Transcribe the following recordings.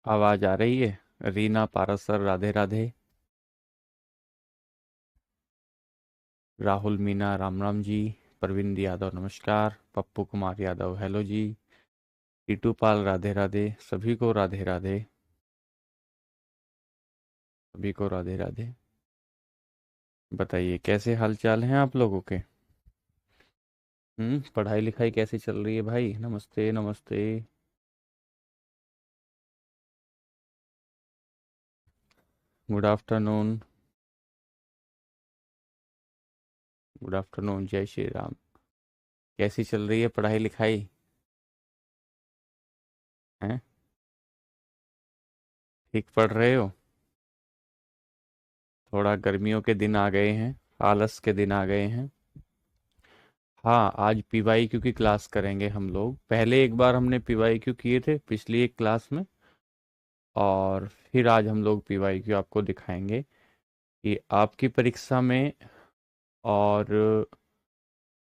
आवाज आ रही है? रीना पारस सर राधे राधे। राहुल मीना राम राम जी। प्रविंद यादव नमस्कार। पप्पू कुमार यादव हेलो जी। टीटू पाल राधे राधे। सभी को राधे राधे। सभी को राधे राधे। बताइए कैसे हाल चाल हैं आप लोगों के? पढ़ाई लिखाई कैसी चल रही है भाई? नमस्ते नमस्ते। Good afternoon. Good afternoon. जय श्री राम। कैसी चल रही है पढ़ाई लिखाई? हैं? ठीक पढ़ रहे हो? थोड़ा गर्मियों के दिन आ गए हैं। आलस के दिन आ गए हैं। हाँ, आज पीवाईक्यू की क्लास करेंगे हम लोग। पहले एक बार हमने पीवाईक्यू किए थे पिछली एक क्लास में, और फिर आज हम लोग पीवाईक्यू आपको दिखाएंगे कि आपकी परीक्षा में और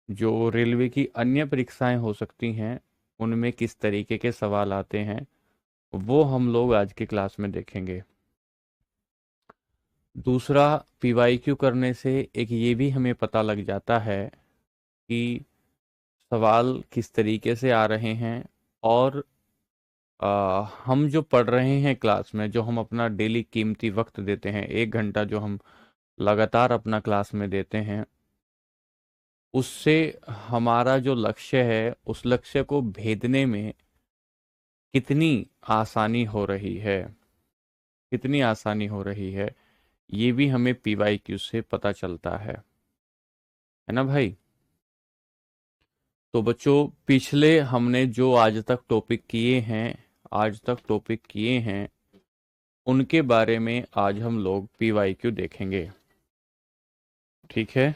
जो रेलवे की अन्य परीक्षाएं हो सकती हैं उनमें किस तरीके के सवाल आते हैं, वो हम लोग आज की क्लास में देखेंगे। दूसरा, पीवाईक्यू करने से एक ये भी हमें पता लग जाता है कि सवाल किस तरीके से आ रहे हैं, और हम जो पढ़ रहे हैं क्लास में, जो हम अपना डेली कीमती वक्त देते हैं, 1 घंटा जो हम लगातार अपना क्लास में देते हैं, उससे हमारा जो लक्ष्य है उस लक्ष्य को भेदने में कितनी आसानी हो रही है, कितनी आसानी हो रही है, ये भी हमें पीवाईक्यू से पता चलता है ना भाई? तो बच्चों, पिछले हमने जो आज तक टॉपिक किए हैं उनके बारे में आज हम लोग पीवाईक्यू देखेंगे। ठीक है,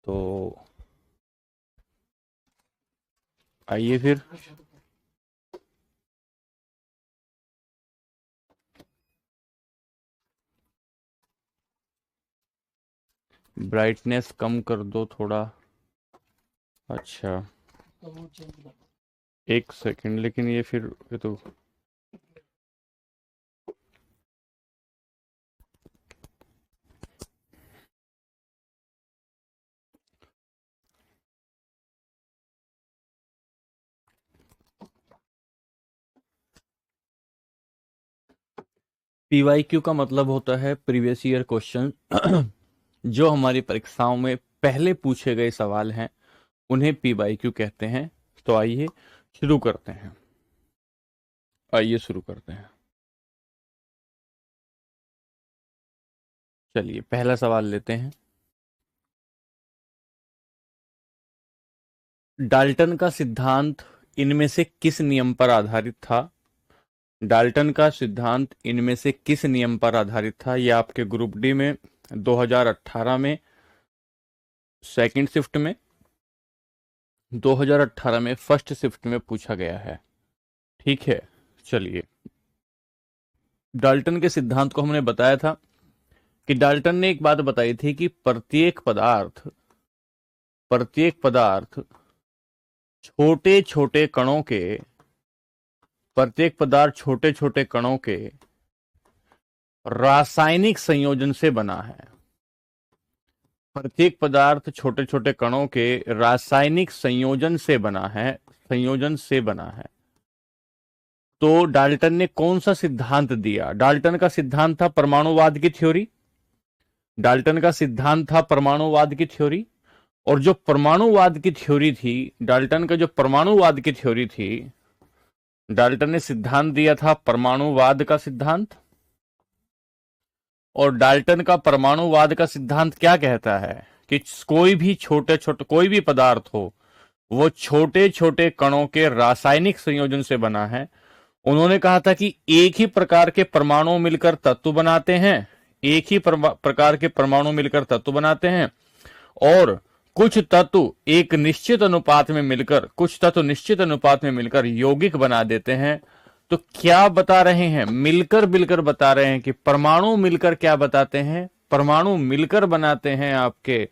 तो आइए फिर। ब्राइटनेस कम कर दो थोड़ा। अच्छा, एक सेकंड, लेकिन ये तो पीवाईक्यू का मतलब होता है प्रीवियस ईयर क्वेश्चन। जो हमारी परीक्षाओं में पहले पूछे गए सवाल हैं उन्हें पीवाईक्यू कहते हैं। तो आइए शुरू करते हैं। आइए शुरू करते हैं। चलिए पहला सवाल लेते हैं। डाल्टन का सिद्धांत इनमें से किस नियम पर आधारित था? डाल्टन का सिद्धांत इनमें से किस नियम पर आधारित था? यह आपके ग्रुप डी में 2018 में सेकंड शिफ्ट में, 2018 में फर्स्ट शिफ्ट में पूछा गया है। ठीक है, चलिए। डाल्टन के सिद्धांत को हमने बताया था कि डाल्टन ने एक बात बताई थी कि प्रत्येक पदार्थ छोटे छोटे कणों के प्रत्येक पदार्थ छोटे छोटे कणों के रासायनिक संयोजन से बना है। प्रत्येक पदार्थ छोटे छोटे कणों के रासायनिक संयोजन से बना है। तो डाल्टन ने कौन सा सिद्धांत दिया? डाल्टन का सिद्धांत था परमाणुवाद की थ्योरी। डाल्टन का सिद्धांत था परमाणुवाद की थ्योरी। और जो परमाणुवाद की थ्योरी थी, डाल्टन का जो परमाणुवाद की थ्योरी थी, डाल्टन ने सिद्धांत दिया था परमाणुवाद का सिद्धांत। और डाल्टन का परमाणुवाद का सिद्धांत क्या कहता है कि कोई भी पदार्थ हो, वो छोटे छोटे कणों के रासायनिक संयोजन से बना है। उन्होंने कहा था कि एक ही प्रकार के परमाणु मिलकर तत्व बनाते हैं, एक ही प्रकार के परमाणु मिलकर तत्व बनाते हैं, और कुछ तत्व निश्चित अनुपात में मिलकर यौगिक बना देते हैं। तो क्या बता रहे हैं? मिलकर बता रहे हैं कि परमाणु मिलकर क्या बताते हैं? परमाणु मिलकर बनाते हैं आपके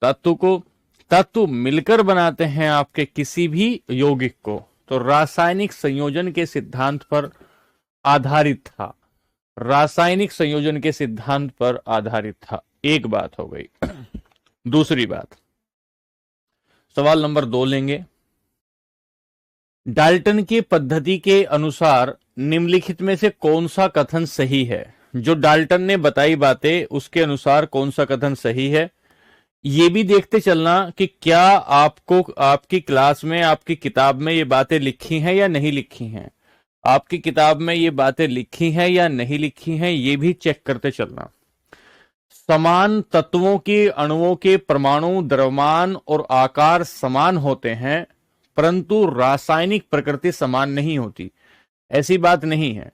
तत्व को, तत्व मिलकर बनाते हैं आपके किसी भी यौगिक को। तो रासायनिक संयोजन के सिद्धांत पर आधारित था, रासायनिक संयोजन के सिद्धांत पर आधारित था। एक बात हो गई। दूसरी बात, सवाल नंबर 2 लेंगे। डाल्टन की पद्धति के अनुसार निम्नलिखित में से कौन सा कथन सही है? जो डाल्टन ने बताई बातें उसके अनुसार कौन सा कथन सही है, ये भी देखते चलना कि क्या आपको आपकी क्लास में, आपकी किताब में ये बातें लिखी हैं या नहीं लिखी हैं। आपकी किताब में ये बातें लिखी हैं या नहीं लिखी हैं, ये भी चेक करते चलना। समान तत्वों के अणुओं के परमाणु, द्रव्यमान और आकार समान होते हैं, परंतु रासायनिक प्रकृति समान नहीं होती। ऐसी बात नहीं है।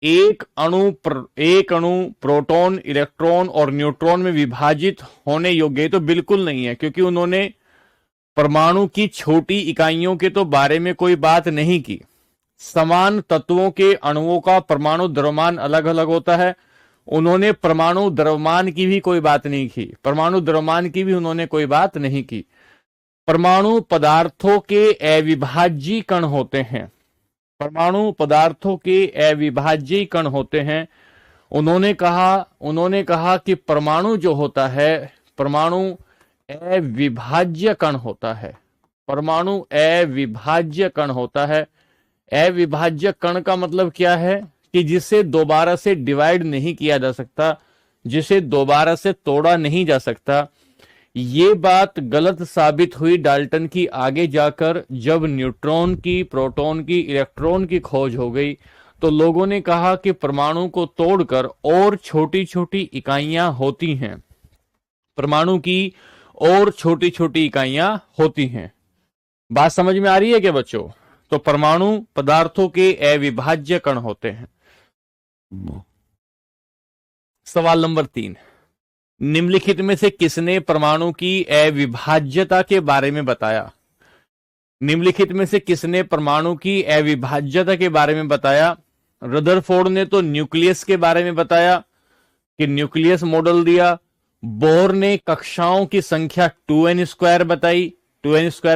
एक अणु प्रोटॉन, इलेक्ट्रॉन और न्यूट्रॉन में विभाजित होने योग्य तो बिल्कुल नहीं है, क्योंकि उन्होंने परमाणु की छोटी इकाइयों के तो बारे में कोई बात नहीं की। समान तत्वों के अणुओं का परमाणु द्रव्यमान अलग अलग होता है, उन्होंने परमाणु द्रव्यमान की भी कोई बात नहीं की। परमाणु द्रव्यमान की भी उन्होंने कोई बात नहीं की। परमाणु पदार्थों के अविभाज्य कण होते हैं। परमाणु पदार्थों के अविभाज्य कण होते हैं। उन्होंने कहा कि परमाणु जो होता है, परमाणु अविभाज्य कण होता है। परमाणु अविभाज्य कण होता है। अविभाज्य कण का मतलब क्या है? कि जिसे दोबारा से डिवाइड नहीं किया जा सकता, जिसे दोबारा से तोड़ा नहीं जा सकता। ये बात गलत साबित हुई डाल्टन की आगे जाकर, जब न्यूट्रॉन की, प्रोटॉन की, इलेक्ट्रॉन की खोज हो गई, तो लोगों ने कहा कि परमाणु को तोड़कर और छोटी छोटी इकाइयां होती हैं। परमाणु की और छोटी छोटी इकाइयां होती हैं। बात समझ में आ रही है क्या बच्चों? तो परमाणु पदार्थों के अविभाज्य कण होते हैं। सवाल नंबर 3, निम्नलिखित में से किसने परमाणु की अविभाज्यता के बारे में बताया? निम्नलिखित में से किसने परमाणु की अविभाज्यता के बारे में बताया? रदरफोर्ड ने तो न्यूक्लियस के बारे में बताया कि न्यूक्लियस मॉडल दिया। बोर ने कक्षाओं की संख्या 2n²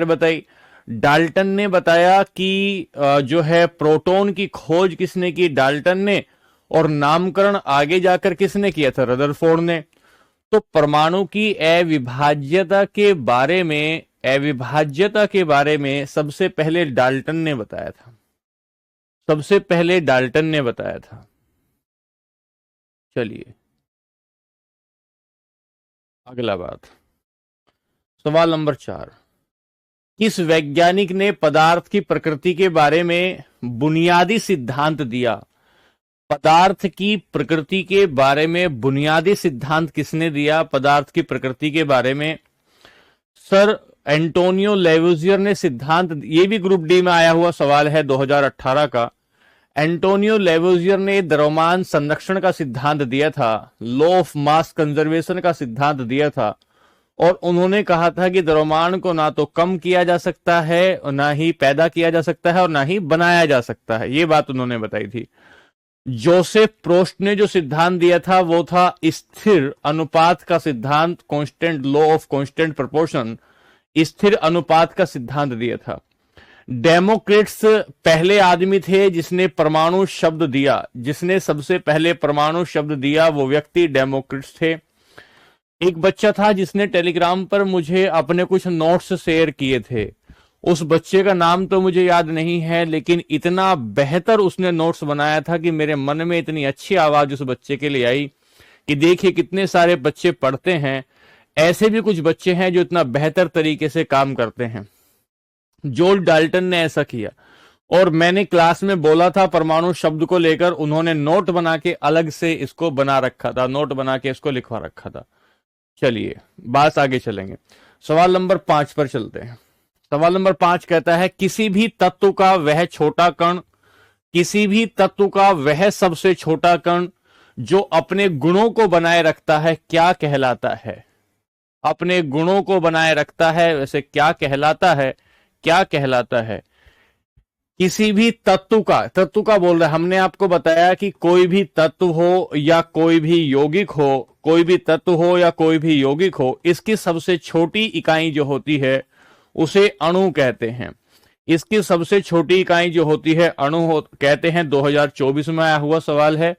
बताई। डाल्टन ने बताया कि जो है प्रोटॉन की खोज किसने की? डाल्टन ने। और नामकरण आगे जाकर किसने किया था? रदरफोर्ड ने। तो परमाणु की अविभाज्यता के बारे में सबसे पहले डाल्टन ने बताया था। चलिए अगला बात, सवाल नंबर 4, किस वैज्ञानिक ने पदार्थ की प्रकृति के बारे में बुनियादी सिद्धांत दिया? पदार्थ की प्रकृति के बारे में बुनियादी सिद्धांत किसने दिया? पदार्थ की प्रकृति के बारे में सर एंटोनियो लेवुजियर ने सिद्धांत। ये भी ग्रुप डी में आया हुआ सवाल है 2018 का। एंटोनियो लेवुजियर ने द्रव्यमान संरक्षण का सिद्धांत दिया था, लॉ ऑफ मास कंजर्वेशन का सिद्धांत दिया था, और उन्होंने कहा था कि द्रव्यमान को ना तो कम किया जा सकता है, और ना ही पैदा किया जा सकता है, और ना ही बनाया जा सकता है। ये बात उन्होंने बताई थी। जोसेफ प्रोस्ट ने जो सिद्धांत दिया था वो था स्थिर अनुपात का सिद्धांत, constant law of constant proportion, स्थिर अनुपात का सिद्धांत दिया था। डेमोक्रिट्स पहले आदमी थे जिसने परमाणु शब्द दिया। जिसने सबसे पहले परमाणु शब्द दिया वो व्यक्ति डेमोक्रिट्स थे। एक बच्चा था जिसने टेलीग्राम पर मुझे अपने कुछ नोट्स शेयर किए थे। उस बच्चे का नाम तो मुझे याद नहीं है, लेकिन इतना बेहतर उसने नोट्स बनाया था कि मेरे मन में इतनी अच्छी आवाज उस बच्चे के लिए आई कि देखिए कितने सारे बच्चे पढ़ते हैं, ऐसे भी कुछ बच्चे हैं जो इतना बेहतर तरीके से काम करते हैं। जॉर्ज डाल्टन ने ऐसा किया, और मैंने क्लास में बोला था परमाणु शब्द को लेकर, उन्होंने नोट बना के अलग से इसको बना रखा था, नोट बना के इसको लिखवा रखा था। चलिए बात आगे चलेंगे, सवाल नंबर 5 पर चलते हैं। सवाल नंबर 5 कहता है किसी भी तत्व का वह छोटा कण, किसी भी तत्व का वह सबसे छोटा कण जो अपने गुणों को बनाए रखता है क्या कहलाता है? अपने गुणों को बनाए रखता है, वैसे क्या कहलाता है? क्या कहलाता है? किसी भी तत्व का बोल रहा है। हमने आपको बताया कि कोई भी तत्व हो या कोई भी यौगिक हो, कोई भी तत्व हो या कोई भी यौगिक हो, इसकी सबसे छोटी इकाई जो होती है उसे अणु कहते हैं। इसकी सबसे छोटी इकाई जो होती है अणु कहते हैं। 2024 में आया हुआ सवाल है।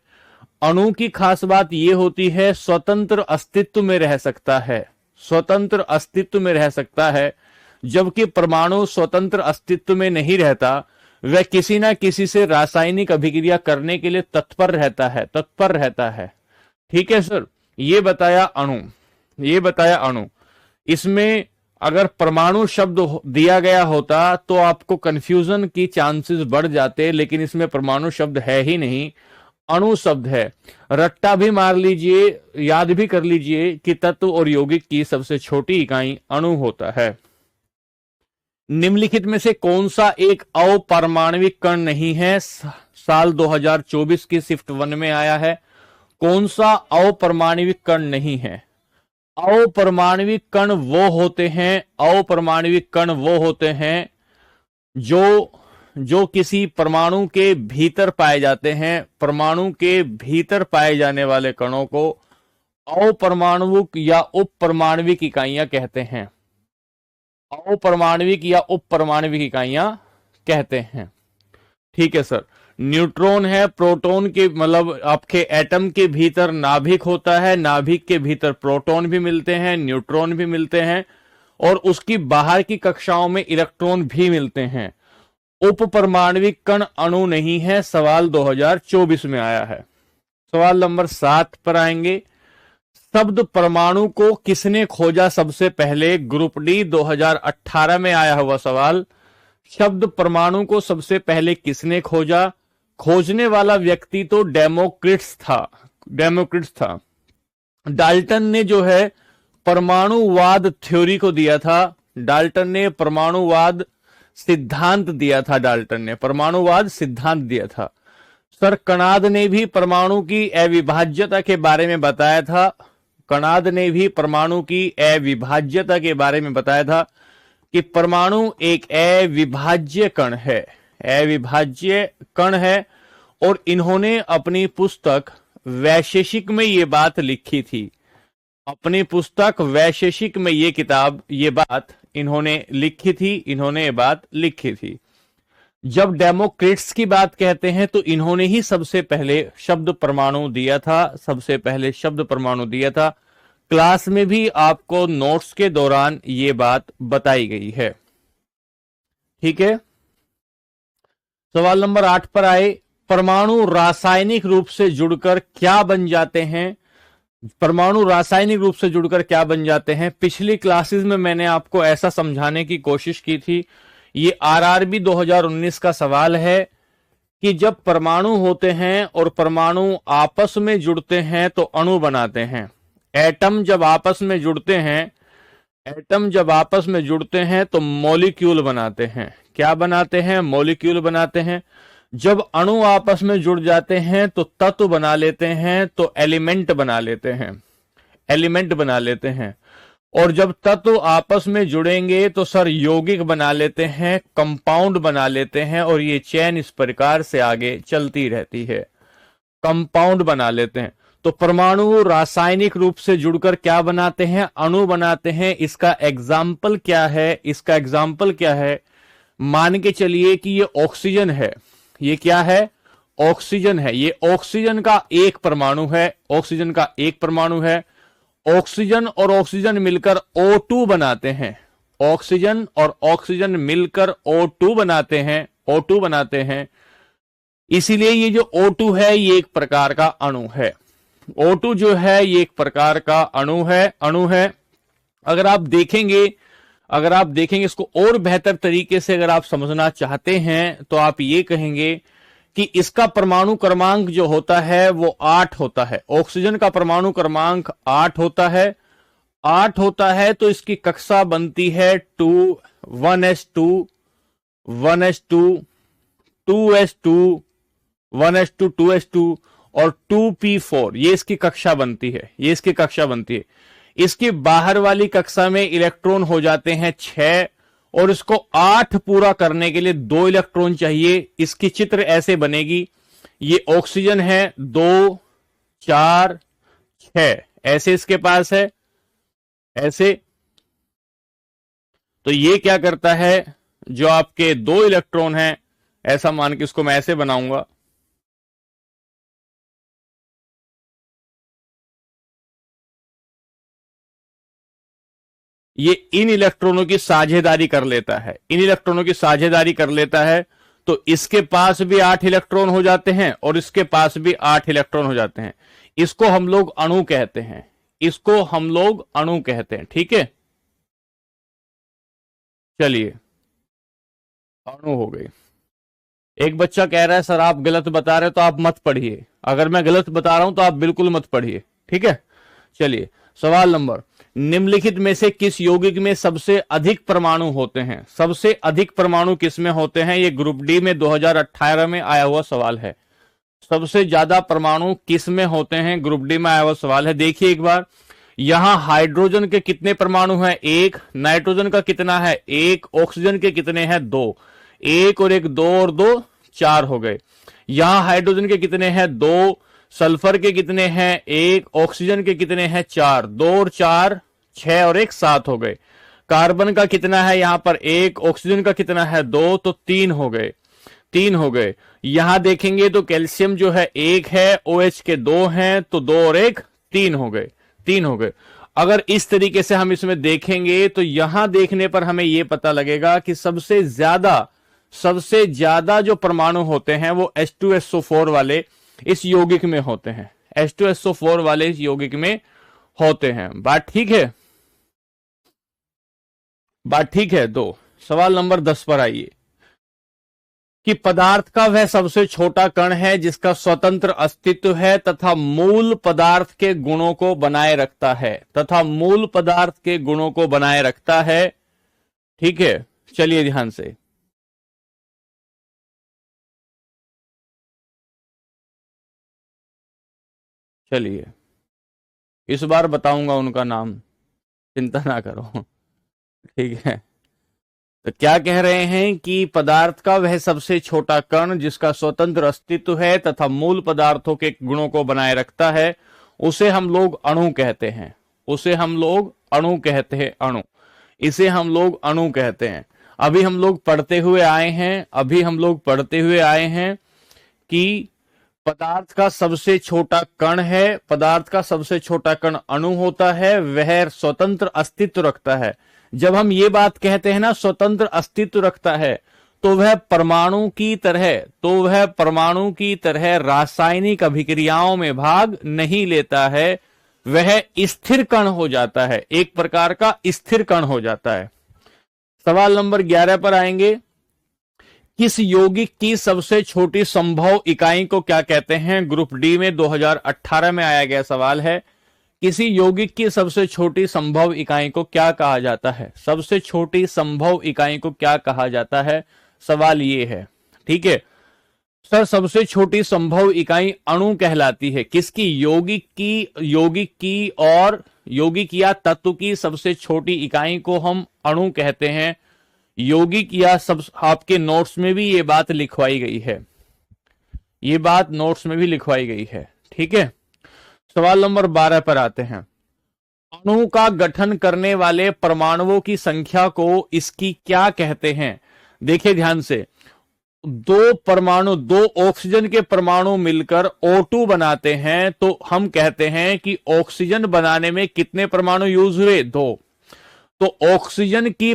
अणु की खास बात यह होती है स्वतंत्र अस्तित्व में रह सकता है, स्वतंत्र अस्तित्व में रह सकता है, जबकि परमाणु स्वतंत्र अस्तित्व में नहीं रहता। वह किसी ना किसी से रासायनिक अभिक्रिया करने के लिए तत्पर रहता है। ठीक है सर, ये बताया अणु। इसमें अगर परमाणु शब्द दिया गया होता तो आपको कंफ्यूजन की चांसेस बढ़ जाते, लेकिन इसमें परमाणु शब्द है ही नहीं, अणु शब्द है। रट्टा भी मार लीजिए, याद भी कर लीजिए कि तत्व और यौगिक की सबसे छोटी इकाई अणु होता है। निम्नलिखित में से कौन सा एक अपारमाणविक कण नहीं है? साल 2024 की शिफ्ट 1 में आया है। कौन सा अपारमाणविक कण नहीं है? अपारमाणविक कण वो होते हैं जो किसी परमाणु के भीतर पाए जाते हैं। परमाणु के भीतर पाए जाने वाले कणों को अपारमाणविक या उपपरमाणविक इकाइयां कहते हैं। अपारमाणविक या उपपरमाणविक इकाइयां कहते हैं। ठीक है सर। न्यूट्रॉन है, प्रोटॉन के मतलब आपके एटम के भीतर नाभिक होता है, नाभिक के भीतर प्रोटॉन भी मिलते हैं, न्यूट्रॉन भी मिलते हैं, और उसकी बाहर की कक्षाओं में इलेक्ट्रॉन भी मिलते हैं। उपपरमाणविक कण अणु नहीं है। सवाल 2024 में आया है। सवाल नंबर 7 पर आएंगे। शब्द परमाणु को किसने खोजा सबसे पहले? ग्रुप डी 2018 में आया हुआ सवाल। शब्द परमाणु को सबसे पहले किसने खोजा? खोजने वाला व्यक्ति तो डेमोक्रिटस था। डाल्टन ने जो है परमाणुवाद थ्योरी को दिया था। डाल्टन ने परमाणुवाद सिद्धांत दिया था। सर कणाद ने भी परमाणु की अविभाज्यता के बारे में बताया था। कि परमाणु एक अविभाज्य कण है, और इन्होंने अपनी पुस्तक वैशेषिक में ये बात लिखी थी। अपनी पुस्तक वैशेषिक में ये बात इन्होंने लिखी थी। जब डेमोक्रिट्स की बात कहते हैं तो इन्होंने ही सबसे पहले शब्द परमाणु दिया था। क्लास में भी आपको नोट्स के दौरान ये बात बताई गई है। ठीक है। सवाल नंबर 8 पर आए। परमाणु रासायनिक रूप से जुड़कर क्या बन जाते हैं? पिछली क्लासेस में मैंने आपको ऐसा समझाने की कोशिश की थी। ये आरआरबी 2019 का सवाल है कि जब परमाणु होते हैं और परमाणु आपस में जुड़ते हैं तो अणु बनाते हैं। एटम जब आपस में जुड़ते हैं तो मॉलिक्यूल बनाते हैं। क्या बनाते हैं? मॉलिक्यूल बनाते हैं। जब अणु आपस में जुड़ जाते हैं तो तत्व बना लेते हैं, तो एलिमेंट बना लेते हैं। और जब तत्व आपस में जुड़ेंगे तो सर यौगिक बना लेते हैं, कंपाउंड बना लेते हैं, और ये चेन इस प्रकार से आगे चलती रहती है। कंपाउंड बना लेते हैं। तो परमाणु रासायनिक रूप से जुड़कर क्या बनाते हैं? अणु बनाते हैं। इसका एग्जाम्पल क्या है? मान के चलिए कि ये ऑक्सीजन है। ये क्या है? ऑक्सीजन है। ये ऑक्सीजन का एक परमाणु है। ऑक्सीजन और ऑक्सीजन मिलकर O2 बनाते हैं। ऑक्सीजन और ऑक्सीजन मिलकर O2 बनाते हैं। इसीलिए ये जो O2 है ये एक प्रकार का अणु है। O2 जो है ये एक प्रकार का अणु है। अगर आप देखेंगे इसको और बेहतर तरीके से अगर आप समझना चाहते हैं तो आप ये कहेंगे कि इसका परमाणु क्रमांक जो होता है वो 8 होता है। ऑक्सीजन का परमाणु क्रमांक 8 होता है। तो इसकी कक्षा बनती है 1s2 1s2 2s2 और 2p4। ये इसकी कक्षा बनती है। इसकी बाहर वाली कक्षा में इलेक्ट्रॉन हो जाते हैं 6, और इसको 8 पूरा करने के लिए 2 इलेक्ट्रॉन चाहिए। इसकी चित्र ऐसे बनेगी। ये ऑक्सीजन है 2 4 6, ऐसे इसके पास है, ऐसे। तो ये क्या करता है? जो आपके 2 इलेक्ट्रॉन हैं, ऐसा मान के इसको मैं ऐसे बनाऊंगा, ये इन इलेक्ट्रॉनों की साझेदारी कर लेता है, इन इलेक्ट्रॉनों की साझेदारी कर लेता है, तो इसके पास भी 8 इलेक्ट्रॉन हो जाते हैं और इसके पास भी 8 इलेक्ट्रॉन हो जाते हैं। इसको हम लोग अणु कहते हैं, इसको हम लोग अणु कहते हैं। ठीक है, चलिए अणु हो गई। एक बच्चा कह रहा है सर आप गलत बता रहे हो तो आप मत पढ़िए, अगर मैं गलत बता रहा हूं तो आप बिल्कुल मत पढ़िए। ठीक है, चलिए सवाल नंबर, निम्नलिखित में से किस यौगिक में सबसे अधिक परमाणु होते हैं? सबसे अधिक परमाणु किस में होते हैं? ये ग्रुप डी में 2018 में आया हुआ सवाल है। सबसे ज्यादा परमाणु किस में होते हैं? ग्रुप डी में आया हुआ सवाल है। देखिए एक बार, यहां हाइड्रोजन के कितने परमाणु हैं? 1। नाइट्रोजन का कितना है? 1। ऑक्सीजन के कितने हैं? 2। 1 और 1 2 और 2 4 हो गए। यहां हाइड्रोजन के कितने हैं? 2। सल्फर के कितने हैं? 1। ऑक्सीजन के कितने हैं? 4। 2 और 4 6 और 1 7 हो गए। कार्बन का कितना है यहां पर? 1। ऑक्सीजन का कितना है? 2, तो 3 हो गए, 3 हो गए। यहां देखेंगे तो कैल्शियम जो है 1 है, OH के 2 हैं, तो 2 और 1 3 हो गए, 3 हो गए। अगर इस तरीके से हम इसमें देखेंगे तो यहां देखने पर हमें यह पता लगेगा कि सबसे ज्यादा जो परमाणु होते हैं वो H2SO4 वाले इस यौगिक में होते हैं, H2SO4 वाले इस यौगिक में होते हैं। बात ठीक है, बात ठीक है। तो सवाल नंबर 10 पर आइए कि पदार्थ का वह सबसे छोटा कण है जिसका स्वतंत्र अस्तित्व है तथा मूल पदार्थ के गुणों को बनाए रखता है, तथा मूल पदार्थ के गुणों को बनाए रखता है। ठीक है, चलिए ध्यान से, चलिए इस बार बताऊंगा उनका नाम, चिंता ना करो। ठीक है, तो क्या कह रहे हैं कि पदार्थ का वह सबसे छोटा कण जिसका स्वतंत्र अस्तित्व है तथा मूल पदार्थों के गुणों को बनाए रखता है, उसे हम लोग अणु कहते हैं, उसे हम लोग अणु कहते हैं, अणु, इसे हम लोग अणु कहते हैं। अभी हम लोग पढ़ते हुए आए हैं, अभी हम लोग पढ़ते हुए आए हैं कि पदार्थ का सबसे छोटा कण है, पदार्थ का सबसे छोटा कण अणु होता है, वह स्वतंत्र अस्तित्व रखता है। जब हम ये बात कहते हैं ना स्वतंत्र अस्तित्व रखता है, तो वह परमाणु की तरह रासायनिक अभिक्रियाओं में भाग नहीं लेता है, वह स्थिर कण हो जाता है, एक प्रकार का स्थिर कण हो जाता है। सवाल नंबर 11 पर आएंगे, किस यौगिक की सबसे छोटी संभव इकाई को क्या कहते हैं? ग्रुप डी में 2018 में आया गया सवाल है। किसी यौगिक की सबसे छोटी संभव इकाई को क्या कहा जाता है? सबसे छोटी संभव इकाई को क्या कहा जाता है? सवाल ये है। ठीक है सर, सबसे छोटी संभव इकाई अणु कहलाती है। किसकी? यौगिक की और यौगिक या तत्व की सबसे छोटी इकाई को हम अणु कहते हैं। यौगिक या सब, आपके नोट्स में भी ये बात लिखवाई गई है, ये बात नोट्स में भी लिखवाई गई है। ठीक है, सवाल नंबर 12 पर आते हैं। अणु का गठन करने वाले परमाणुओं की संख्या को इसकी क्या कहते हैं? देखिए ध्यान से, दो ऑक्सीजन के परमाणु मिलकर O2 बनाते हैं, तो हम कहते हैं कि ऑक्सीजन बनाने में कितने परमाणु यूज हुए? 2। तो ऑक्सीजन की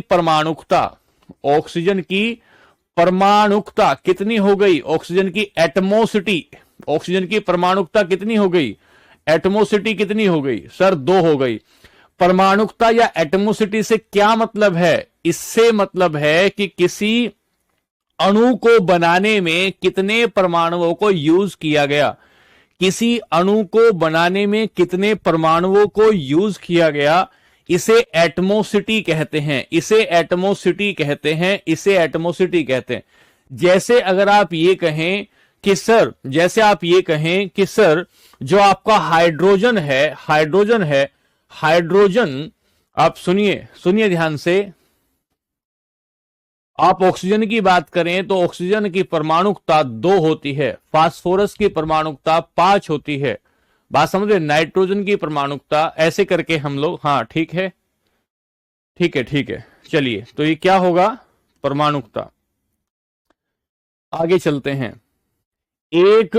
परमाणुकता कितनी हो गई? ऑक्सीजन की एटमोसिटी, ऑक्सीजन की परमाणुकता कितनी हो गई? एटमोसिटी कितनी हो गई? सर 2 हो गई। परमाणुकता या एटमोसिटी से क्या मतलब है? इससे मतलब है कि किसी अणु को बनाने में कितने परमाणुओं को यूज किया गया, किसी अणु को बनाने में कितने परमाणुओं को यूज किया गया, इसे एटमोसिटी कहते हैं, इसे एटमोसिटी कहते हैं, इसे एटमोसिटी कहते हैं। जैसे अगर आप ये कहें कि सर, जैसे आप ये कहें कि सर जो आपका हाइड्रोजन है, हाइड्रोजन, आप सुनिए ध्यान से, आप ऑक्सीजन की बात करें तो ऑक्सीजन की परमाणुकता 2 होती है, फास्फोरस की परमाणुकता 5 होती है, बात समझ रहे? नाइट्रोजन की परमाणुकता, ऐसे करके हम लोग, हाँ ठीक है, चलिए, तो ये क्या होगा? परमाणुकता। आगे चलते हैं। एक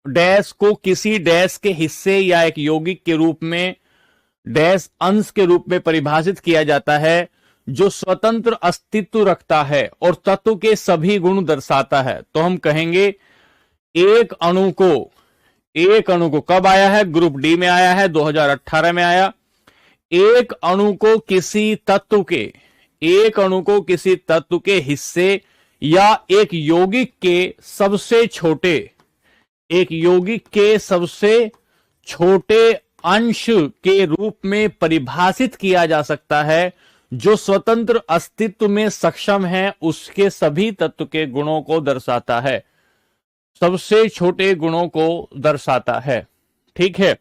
डैश को किसी डैश के हिस्से या एक यौगिक के रूप में डैश अंश के रूप में परिभाषित किया जाता है जो स्वतंत्र अस्तित्व रखता है और तत्व के सभी गुण दर्शाता है। तो हम कहेंगे एक अणु को कब आया है, ग्रुप डी में आया है, 2018 में आया। एक अणु को किसी तत्व के हिस्से या एक यौगिक के सबसे छोटे अंश के रूप में परिभाषित किया जा सकता है जो स्वतंत्र अस्तित्व में सक्षम है, उसके सभी तत्व के गुणों को दर्शाता है, सबसे छोटे गुणों को दर्शाता है। ठीक है।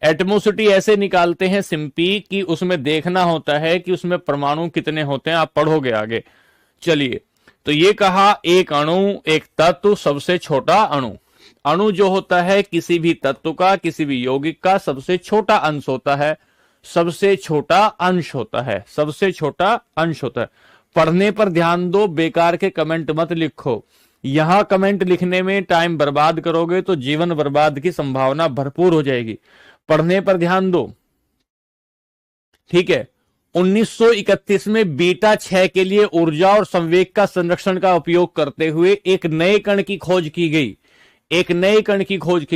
एटमोसिटी ऐसे निकालते हैं सिंपी कि उसमें देखना होता है कि उसमें परमाणु कितने होते हैं, आप पढ़ोगे आगे। चलिए, तो ये कहा एक अणु, एक तत्व, सबसे छोटा अणु। अणु जो होता है किसी भी तत्व का, किसी भी यौगिक का सबसे छोटा अंश होता है, सबसे छोटा अंश होता है। पढ़ने पर ध्यान दो, बेकार के कमेंट मत लिखो। यहां कमेंट लिखने में टाइम बर्बाद करोगे तो जीवन बर्बाद की संभावना भरपूर हो जाएगी। पढ़ने पर ध्यान दो। ठीक है। 1931 में बीटा 6 के लिए ऊर्जा और संवेग का संरक्षण का उपयोग करते हुए एक नए कण की खोज की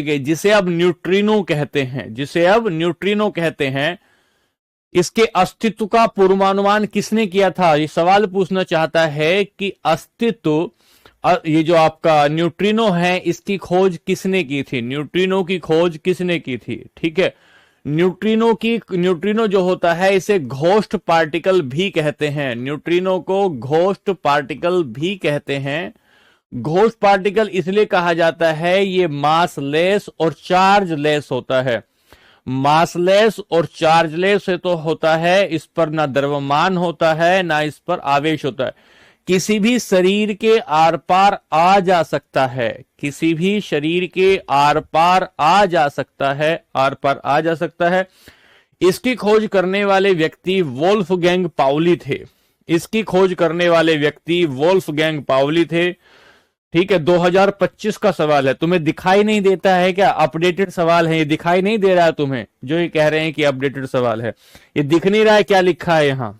गई, जिसे अब न्यूट्रिनो कहते हैं। इसके अस्तित्व का पूर्वानुमान किसने किया था? ये सवाल पूछना चाहता है कि अस्तित्व, ये जो आपका न्यूट्रिनो है, इसकी खोज किसने की थी? न्यूट्रिनो की खोज किसने की थी? ठीक है। न्यूट्रिनो जो होता है इसे घोस्ट पार्टिकल भी कहते हैं। न्यूट्रिनो को घोस्ट पार्टिकल भी कहते हैं। घोस्ट पार्टिकल इसलिए कहा जाता है, ये मासलेस और चार्जलेस होता है। मासलेस और चार्जलेस से तो होता है, इस पर ना द्रव्यमान होता है ना इस पर आवेश होता है। किसी भी शरीर के आर पार आ जा सकता है, आर पार आ जा सकता है। इसकी खोज करने वाले व्यक्ति वोल्फगैंग पाउली थे। ठीक है। 2025 का सवाल है। तुम्हें दिखाई नहीं देता है क्या? अपडेटेड सवाल है, ये दिखाई नहीं दे रहा है तुम्हें जो ये कह रहे हैं कि अपडेटेड सवाल है? ये दिख नहीं रहा है क्या लिखा है यहां?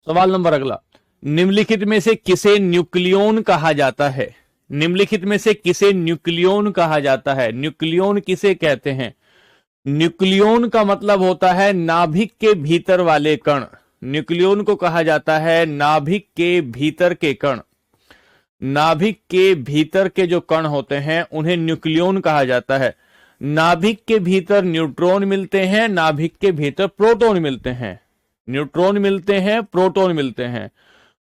सवाल नंबर अगला। निम्नलिखित में से किसे न्यूक्लियन कहा जाता है? न्यूक्लियन किसे कहते हैं? न्यूक्लियन का मतलब होता है नाभिक के भीतर वाले कण। न्यूक्लियन को कहा जाता है नाभिक के भीतर के कण। नाभिक के भीतर के जो कण होते हैं उन्हें न्यूक्लियन कहा जाता है। नाभिक के भीतर न्यूट्रॉन मिलते हैं, नाभिक के भीतर प्रोटॉन मिलते हैं। न्यूट्रॉन मिलते हैं, प्रोटॉन मिलते हैं।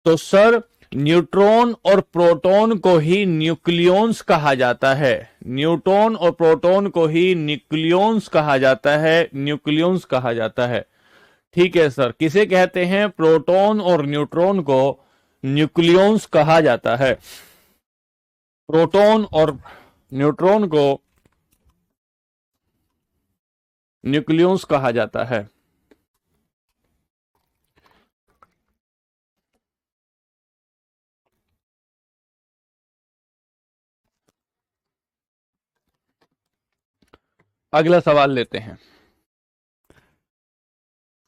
तो सर, न्यूट्रॉन और प्रोटॉन को ही न्यूक्लियंस कहा जाता है। न्यूट्रॉन और प्रोटॉन को ही न्यूक्लियंस कहा जाता है। ठीक है सर। किसे कहते हैं? प्रोटॉन और न्यूट्रॉन को न्यूक्लियंस कहा जाता है। प्रोटॉन और न्यूट्रॉन को न्यूक्लियंस कहा जाता है। अगला सवाल लेते हैं।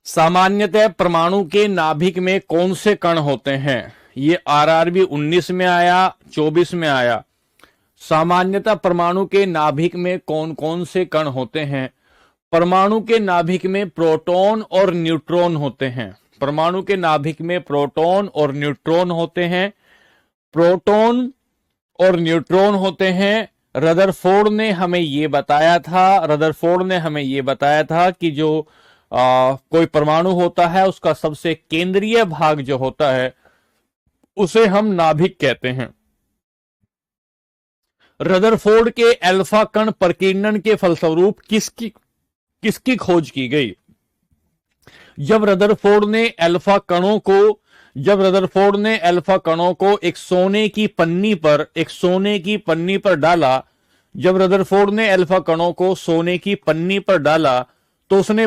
सामान्यतः परमाणु के नाभिक में कौन से कण होते हैं? ये आरआरबी 19 में आया, 24 में आया। सामान्यतः परमाणु के नाभिक में कौन कौन से कण होते हैं? परमाणु के नाभिक में प्रोटॉन और न्यूट्रॉन होते हैं। परमाणु के नाभिक में प्रोटॉन और न्यूट्रॉन होते हैं। प्रोटॉन और न्यूट्रॉन होते हैं। रदरफोर्ड ने हमें यह बताया था कि जो कोई परमाणु होता है उसका सबसे केंद्रीय भाग जो होता है उसे हम नाभिक कहते हैं। रदरफोर्ड के अल्फा कण प्रकीर्णन के फलस्वरूप किसकी खोज की गई? जब रदरफोर्ड ने अल्फा कणों को एक सोने की पन्नी पर डाला, जब रदरफोर्ड ने अल्फा कणों को सोने की पन्नी पर डाला तो उसने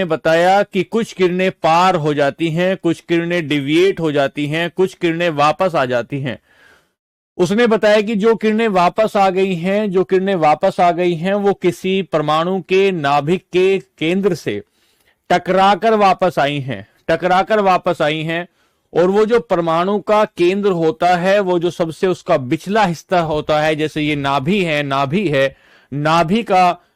बताया कि कुछ किरणें पार हो जाती हैं, कुछ किरणें डिविएट हो जाती हैं, कुछ किरणें वापस आ जाती हैं। उसने बताया कि जो किरणें वापस आ गई हैं वो किसी परमाणु के नाभिक के केंद्र से टकराकर वापस आई हैं और वो जो परमाणु का केंद्र होता है, वो जो सबसे उसका पिछला हिस्सा होता है, जैसे ये नाभि है,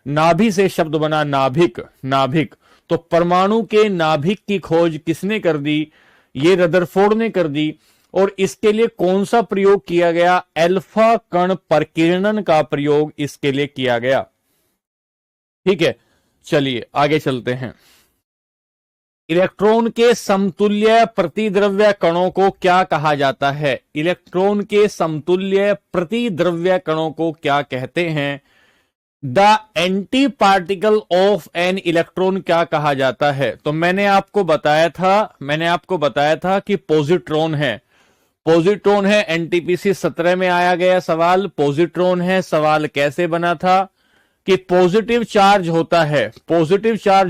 नाभि से शब्द बना नाभिक। तो परमाणु के नाभिक की खोज किसने कर दी? ये रदरफोर्ड ने कर दी। और इसके लिए कौन सा प्रयोग किया गया? अल्फा कण प्रकीर्णन का प्रयोग इसके लिए किया गया। ठीक है, चलिए आगे चलते हैं। इलेक्ट्रॉन के समतुल्य प्रतिद्रव्य कणों को क्या कहा जाता है? इलेक्ट्रॉन के समतुल्य प्रतिद्रव्य कणों को क्या कहते हैं? The anti particle of an electron क्या कहा जाता है? तो मैंने आपको बताया था कि पॉजिट्रॉन है। एनटीपीसी 17 में आया गया सवाल पॉजिट्रॉन है। सवाल कैसे बना था कि पॉजिटिव चार्ज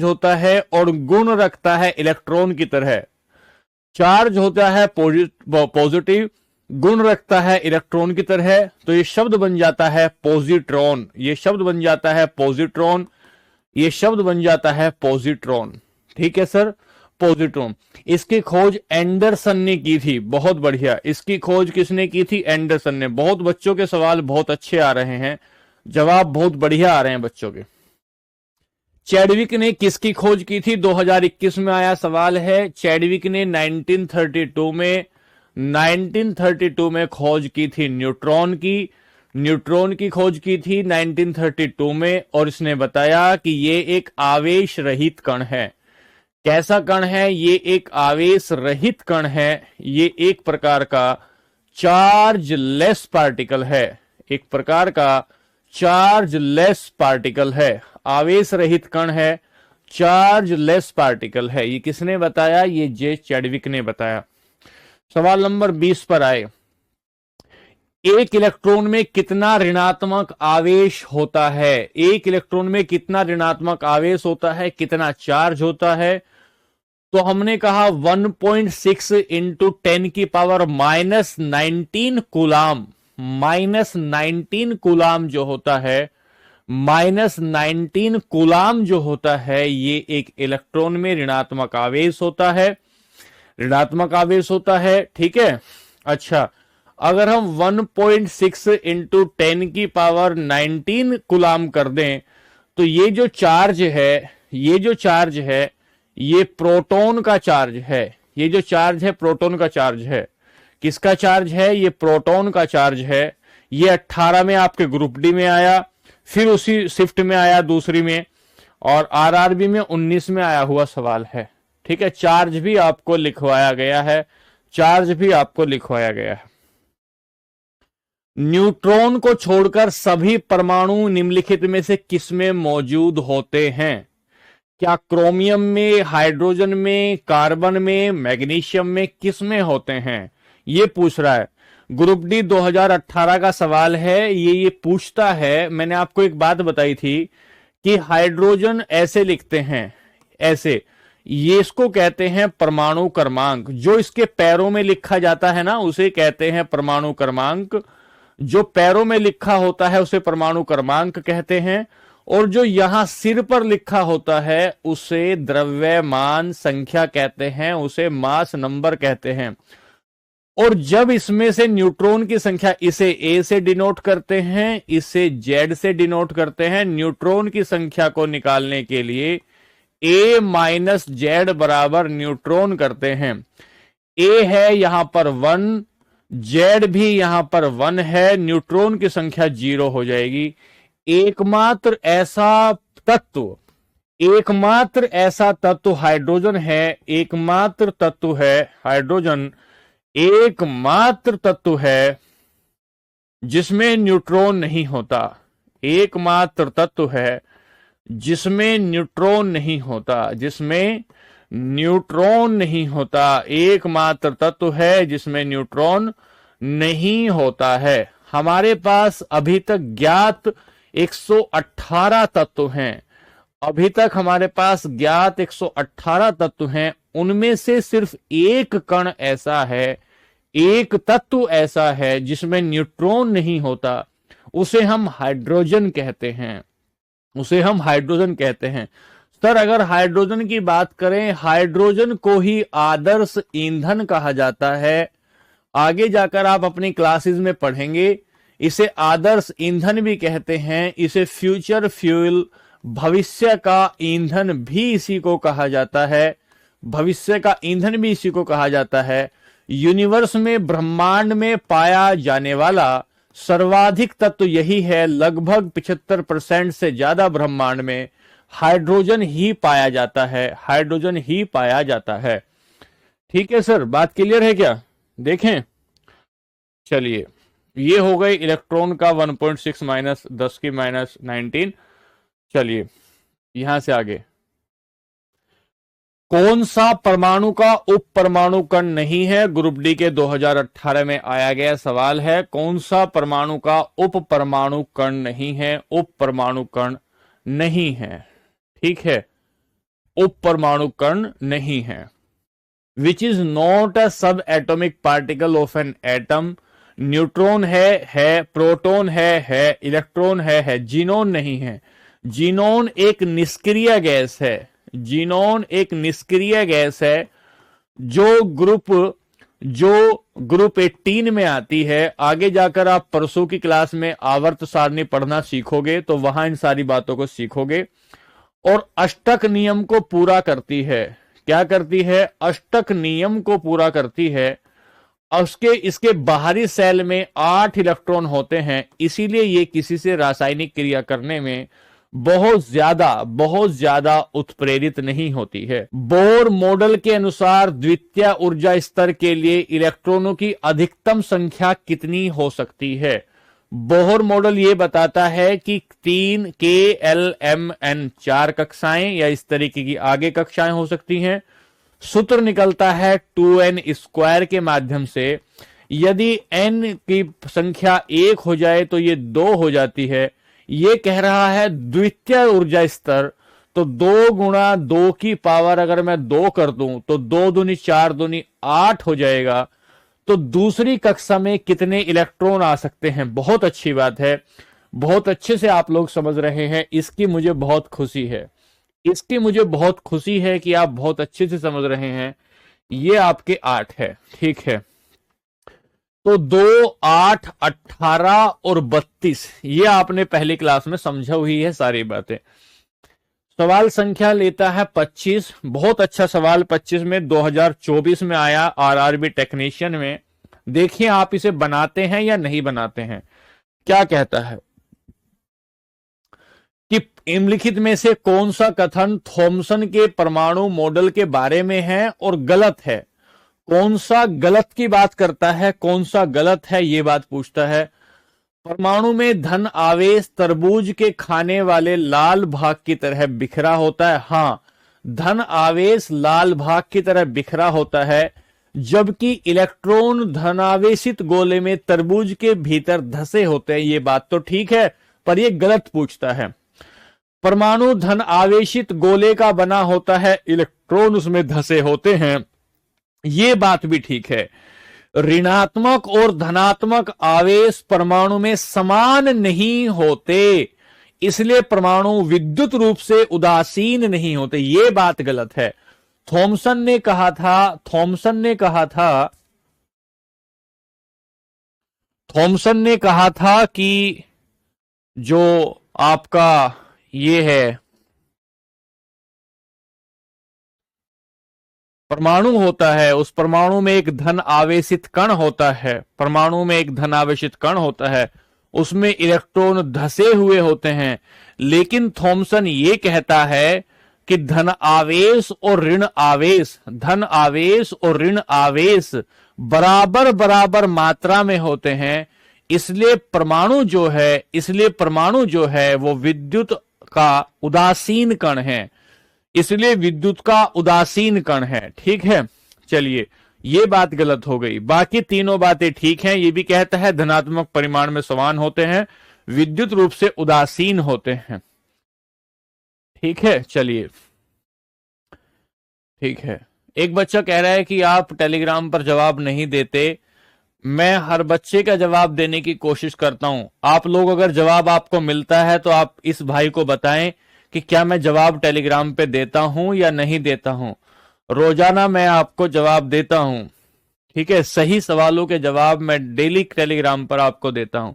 होता है और गुण रखता है इलेक्ट्रॉन की तरह। चार्ज होता है पॉजिटिव, गुण रखता है इलेक्ट्रॉन की तरह, तो ये शब्द बन जाता है पॉजिट्रॉन। ठीक है सर, पॉजिट्रॉन। इसकी खोज एंडरसन ने की थी। बहुत बढ़िया। इसकी खोज किसने की थी? एंडरसन ने। बहुत बच्चों के सवाल बहुत अच्छे आ रहे हैं, जवाब बहुत बढ़िया आ रहे हैं बच्चों के। चैडविक ने किसकी खोज की थी? 2021 में आया सवाल है। चैडविक ने 1932 में खोज की थी न्यूट्रॉन की खोज की थी 1932 में। और इसने बताया कि ये एक आवेश रहित कण है। कैसा कण है? ये एक आवेश रहित कण है। ये एक प्रकार का चार्जलेस पार्टिकल है। आवेश रहित कण है, चार्जलेस पार्टिकल है। ये किसने बताया? ये जे चैडविक ने बताया। सवाल नंबर 20 पर आए। एक इलेक्ट्रॉन में कितना ऋणात्मक आवेश होता है? कितना चार्ज होता है? तो हमने कहा 1.6 इंटू 10 की पावर -19 कूलाम। -19 कूलाम जो होता है, ये एक इलेक्ट्रॉन में ऋणात्मक आवेश होता है। ठीक है। अच्छा, अगर हम 1.6 इंटू 10 की पावर 19 कूलाम कर दें, तो ये जो चार्ज है ये प्रोटॉन का चार्ज है। किसका चार्ज है? ये प्रोटॉन का चार्ज है। ये 18 में आपके ग्रुप डी में आया, फिर उसी शिफ्ट में आया दूसरी में, और आरआरबी में 19 में आया हुआ सवाल है। ठीक है, चार्ज भी आपको लिखवाया गया है। न्यूट्रॉन को छोड़कर सभी परमाणु निम्नलिखित में से किसमें मौजूद होते हैं? क्या क्रोमियम में, हाइड्रोजन में, कार्बन में, मैग्नीशियम में, किस में होते हैं? ये पूछ रहा है। ग्रुप डी 2018 का सवाल है। ये पूछता है। मैंने आपको एक बात बताई थी कि हाइड्रोजन ऐसे लिखते हैं, ऐसे। ये इसको कहते हैं परमाणु क्रमांक। जो इसके पैरों में लिखा जाता है ना, उसे कहते हैं परमाणु क्रमांक। जो पैरों में लिखा होता है उसे परमाणु क्रमांक कहते हैं, और जो यहां सिर पर लिखा होता है उसे द्रव्यमान संख्या कहते हैं, उसे मास नंबर कहते हैं। और जब इसमें से न्यूट्रॉन की संख्या, इसे ए से डिनोट करते हैं, इसे जेड से डिनोट करते हैं। न्यूट्रॉन की संख्या को निकालने के लिए ए माइनस जेड बराबर न्यूट्रॉन करते हैं। ए है यहां पर 1, जेड भी यहां पर 1 है, न्यूट्रॉन की संख्या 0 हो जाएगी। एकमात्र ऐसा तत्व हाइड्रोजन है। एकमात्र तत्व है जिसमें न्यूट्रॉन नहीं होता। एकमात्र तत्व है जिसमें न्यूट्रॉन नहीं होता है। हमारे पास अभी तक ज्ञात 118 तत्व हैं, अभी तक हमारे पास ज्ञात 118 तत्व हैं, उनमें से सिर्फ एक कण ऐसा है, एक तत्व ऐसा है जिसमें न्यूट्रॉन नहीं होता, उसे हम हाइड्रोजन कहते हैं, उसे हम हाइड्रोजन कहते हैं। सर अगर हाइड्रोजन की बात करें, हाइड्रोजन को ही आदर्श ईंधन कहा जाता है। आगे जाकर आप अपनी क्लासेस में पढ़ेंगे, इसे आदर्श ईंधन भी कहते हैं, इसे फ्यूचर फ्यूल, भविष्य का ईंधन भी इसी को कहा जाता है, भविष्य का ईंधन भी इसी को कहा जाता है। यूनिवर्स में, ब्रह्मांड में पाया जाने वाला सर्वाधिक तत्व यही है। लगभग 75% से ज्यादा ब्रह्मांड में हाइड्रोजन ही पाया जाता है, हाइड्रोजन ही पाया जाता है। ठीक है सर, बात क्लियर है क्या? देखें, चलिए ये हो गई इलेक्ट्रॉन का 1.6 माइनस 10 की माइनस 19। चलिए यहां से आगे, कौन सा परमाणु का उप परमाणु कण नहीं है? ग्रुप डी के 2018 में आया गया सवाल है, कौन सा परमाणु का उप परमाणु कण नहीं है? उप परमाणु कण नहीं है, ठीक है, उप परमाणु कण नहीं है। विच इज नॉट अ सब atomic particle of an atom. Neutron है, प्रोटॉन है, इलेक्ट्रॉन है, जीनोन नहीं है। जीनोन एक निष्क्रिय गैस है, जीनोन एक निष्क्रिय गैस है जो ग्रुप 18 में आती है। आगे जाकर आप परसों की क्लास में आवर्त सारणी पढ़ना सीखोगे तो वहां इन सारी बातों को सीखोगे। और अष्टक नियम को पूरा करती है। क्या करती है? अष्टक नियम को पूरा करती है। इसके बाहरी सेल में 8 इलेक्ट्रॉन होते हैं, इसीलिए ये किसी से रासायनिक क्रिया करने में बहुत ज्यादा उत्प्रेरित नहीं होती है। बोर मॉडल के अनुसार द्वितीय ऊर्जा स्तर के लिए इलेक्ट्रॉनों की अधिकतम संख्या कितनी हो सकती है? बोहर मॉडल ये बताता है कि 3 KLMN 4 कक्षाएं या इस तरीके की आगे कक्षाएं हो सकती हैं। सूत्र निकलता है 2n² के माध्यम से। यदि n की संख्या 1 हो जाए तो ये 2 हो जाती है। ये कह रहा है द्वितीय ऊर्जा स्तर, तो 2 गुणा 2 की पावर अगर मैं 2 कर दूं तो 2 दूनी 4 दूनी 8 हो जाएगा। तो दूसरी कक्षा में कितने इलेक्ट्रॉन आ सकते हैं? बहुत अच्छी बात है, बहुत अच्छे से आप लोग समझ रहे हैं, इसकी मुझे बहुत खुशी है, इसकी मुझे बहुत खुशी है कि आप बहुत अच्छे से समझ रहे हैं। ये आपके 8 है, ठीक है। तो 2, 8, 18 और 32 ये आपने पहली क्लास में समझा हुई है सारी बातें। सवाल संख्या लेता है 25। बहुत अच्छा सवाल 25 में 2024 में आया आरआरबी टेक्नीशियन में। देखिए आप इसे बनाते हैं या नहीं बनाते हैं। क्या कहता है कि निम्नलिखित में से कौन सा कथन थॉमसन के परमाणु मॉडल के बारे में है और गलत है? कौन सा गलत की बात करता है, कौन सा गलत है, ये बात पूछता है। परमाणु में धन आवेश तरबूज के खाने वाले लाल भाग की तरह बिखरा होता है। हां, धन आवेश लाल भाग की तरह बिखरा होता है, जबकि इलेक्ट्रॉन धनावेशित गोले में तरबूज के भीतर धसे होते हैं। ये बात तो ठीक है, पर यह गलत पूछता है। परमाणु धन आवेशित गोले का बना होता है, इलेक्ट्रॉन उसमें धसे होते हैं, ये बात भी ठीक है। ऋणात्मक और धनात्मक आवेश परमाणु में समान नहीं होते, इसलिए परमाणु विद्युत रूप से उदासीन नहीं होते, ये बात गलत है। थॉमसन ने कहा था कि जो आपका ये है परमाणु होता है, उस परमाणु में एक धन आवेशित कण होता है, परमाणु में एक धन आवेशित कण होता है, उसमें इलेक्ट्रॉन धसे हुए होते हैं। लेकिन थॉमसन ये कहता है कि धन आवेश और ऋण आवेश बराबर बराबर मात्रा में होते हैं, इसलिए परमाणु जो है वो विद्युत का उदासीन कण है, इसलिए विद्युत का उदासीन कण है, ठीक है। चलिए ये बात गलत हो गई, बाकी तीनों बातें ठीक हैं। ये भी कहता है धनात्मक परिमाण में समान होते हैं, विद्युत रूप से उदासीन होते हैं, ठीक है, चलिए ठीक है। एक बच्चा कह रहा है कि आप टेलीग्राम पर जवाब नहीं देते। मैं हर बच्चे का जवाब देने की कोशिश करता हूं। आप लोग अगर जवाब आपको मिलता है तो आप इस भाई को बताएं कि क्या मैं जवाब टेलीग्राम पे देता हूं या नहीं देता हूं। रोजाना मैं आपको जवाब देता हूं, ठीक है। सही सवालों के जवाब मैं डेली टेलीग्राम पर आपको देता हूं।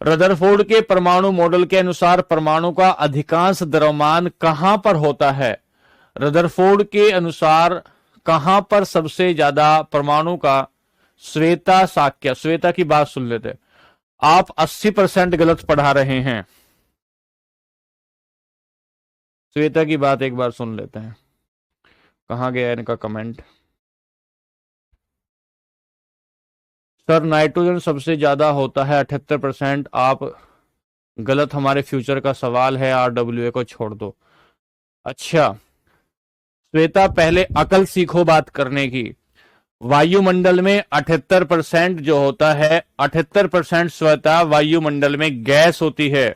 रदरफोर्ड के परमाणु मॉडल के अनुसार परमाणु का अधिकांश द्रव्यमान कहां पर होता है? रदरफोर्ड के अनुसार कहां पर सबसे ज्यादा परमाणु का, श्वेता साक्य, श्वेता की बात सुन लेते। आप 80% गलत पढ़ा रहे हैं। श्वेता की बात एक बार सुन लेते हैं, कहां गया इनका कमेंट। सर नाइट्रोजन सबसे ज्यादा होता है 78%। आप गलत, हमारे फ्यूचर का सवाल है, RWA को छोड़ दो। अच्छा श्वेता, पहले अकल सीखो बात करने की। वायुमंडल में 78% जो होता है, 78% श्वेता वायुमंडल में गैस होती है।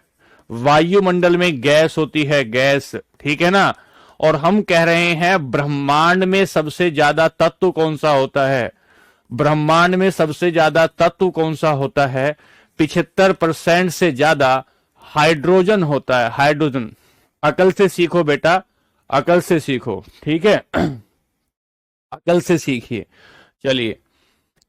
वायुमंडल में गैस होती है, गैस, ठीक है ना। और हम कह रहे हैं ब्रह्मांड में सबसे ज्यादा तत्व कौन सा होता है? ब्रह्मांड में सबसे ज्यादा तत्व कौन सा होता है? 75% से ज्यादा हाइड्रोजन होता है, हाइड्रोजन। अकल से सीखो बेटा, अकल से सीखो, ठीक है। अकल से सीखिए। चलिए,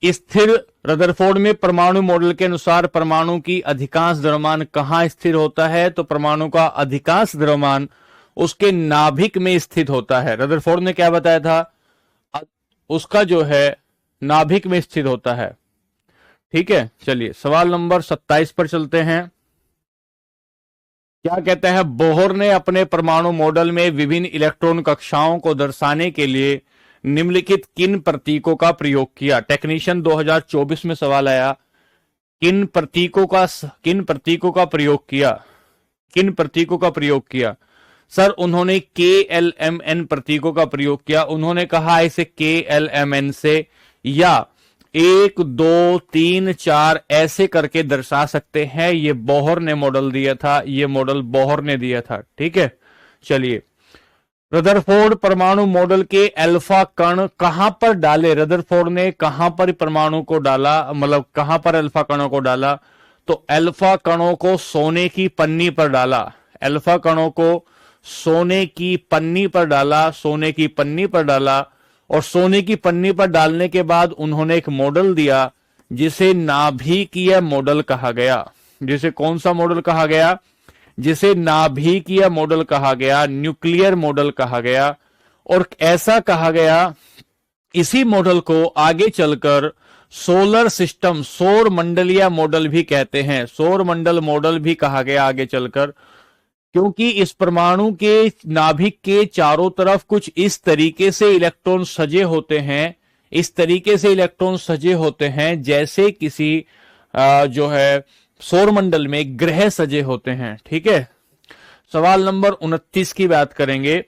स्थिर रदरफोर्ड में परमाणु मॉडल के अनुसार परमाणु की अधिकांश द्रव्यमान कहां स्थिर होता है? तो परमाणु का अधिकांश द्रव्यमान उसके नाभिक में स्थित होता है। रदरफोर्ड ने क्या बताया था? उसका जो है नाभिक में स्थित होता है, ठीक है। चलिए सवाल नंबर 27 पर चलते हैं। क्या कहता है? बोहर ने अपने परमाणु मॉडल में विभिन्न इलेक्ट्रॉन कक्षाओं को दर्शाने के लिए निम्नलिखित किन प्रतीकों का प्रयोग किया? टेक्नीशियन 2024 में सवाल आया, किन प्रतीकों का प्रयोग किया? किन प्रतीकों का प्रयोग किया? सर उन्होंने KLMN प्रतीकों का प्रयोग किया। उन्होंने कहा इसे KLMN से या 1 2 3 4 ऐसे करके दर्शा सकते हैं। ये बोहर ने मॉडल दिया था, ये मॉडल बोहर ने दिया था, ठीक है। चलिए, रदरफोर्ड परमाणु मॉडल के अल्फा कण कहां पर डाले? रदरफोर्ड ने कहां पर परमाणु को डाला, मतलब कहां पर अल्फा कणों को डाला? तो अल्फा कणों को सोने की पन्नी पर डाला। अल्फा कणों को सोने की पन्नी पर डाला, सोने की पन्नी पर डाला। और सोने की पन्नी पर डालने के बाद उन्होंने एक मॉडल दिया जिसे नाभिकीय मॉडल कहा गया। जिसे कौन सा मॉडल कहा गया? जिसे नाभिकीय मॉडल कहा गया, न्यूक्लियर मॉडल कहा गया। और ऐसा कहा गया, इसी मॉडल को आगे चलकर सोलर सिस्टम, सौर मंडलीय मॉडल भी कहते हैं। सौर मंडल मॉडल भी कहा गया आगे चलकर, क्योंकि इस परमाणु के नाभिक के चारों तरफ कुछ इस तरीके से इलेक्ट्रॉन सजे होते हैं, इस तरीके से इलेक्ट्रॉन सजे होते हैं जैसे किसी जो है सौरमंडल में ग्रह सजे होते हैं, ठीक है। सवाल नंबर 29 की बात करेंगे।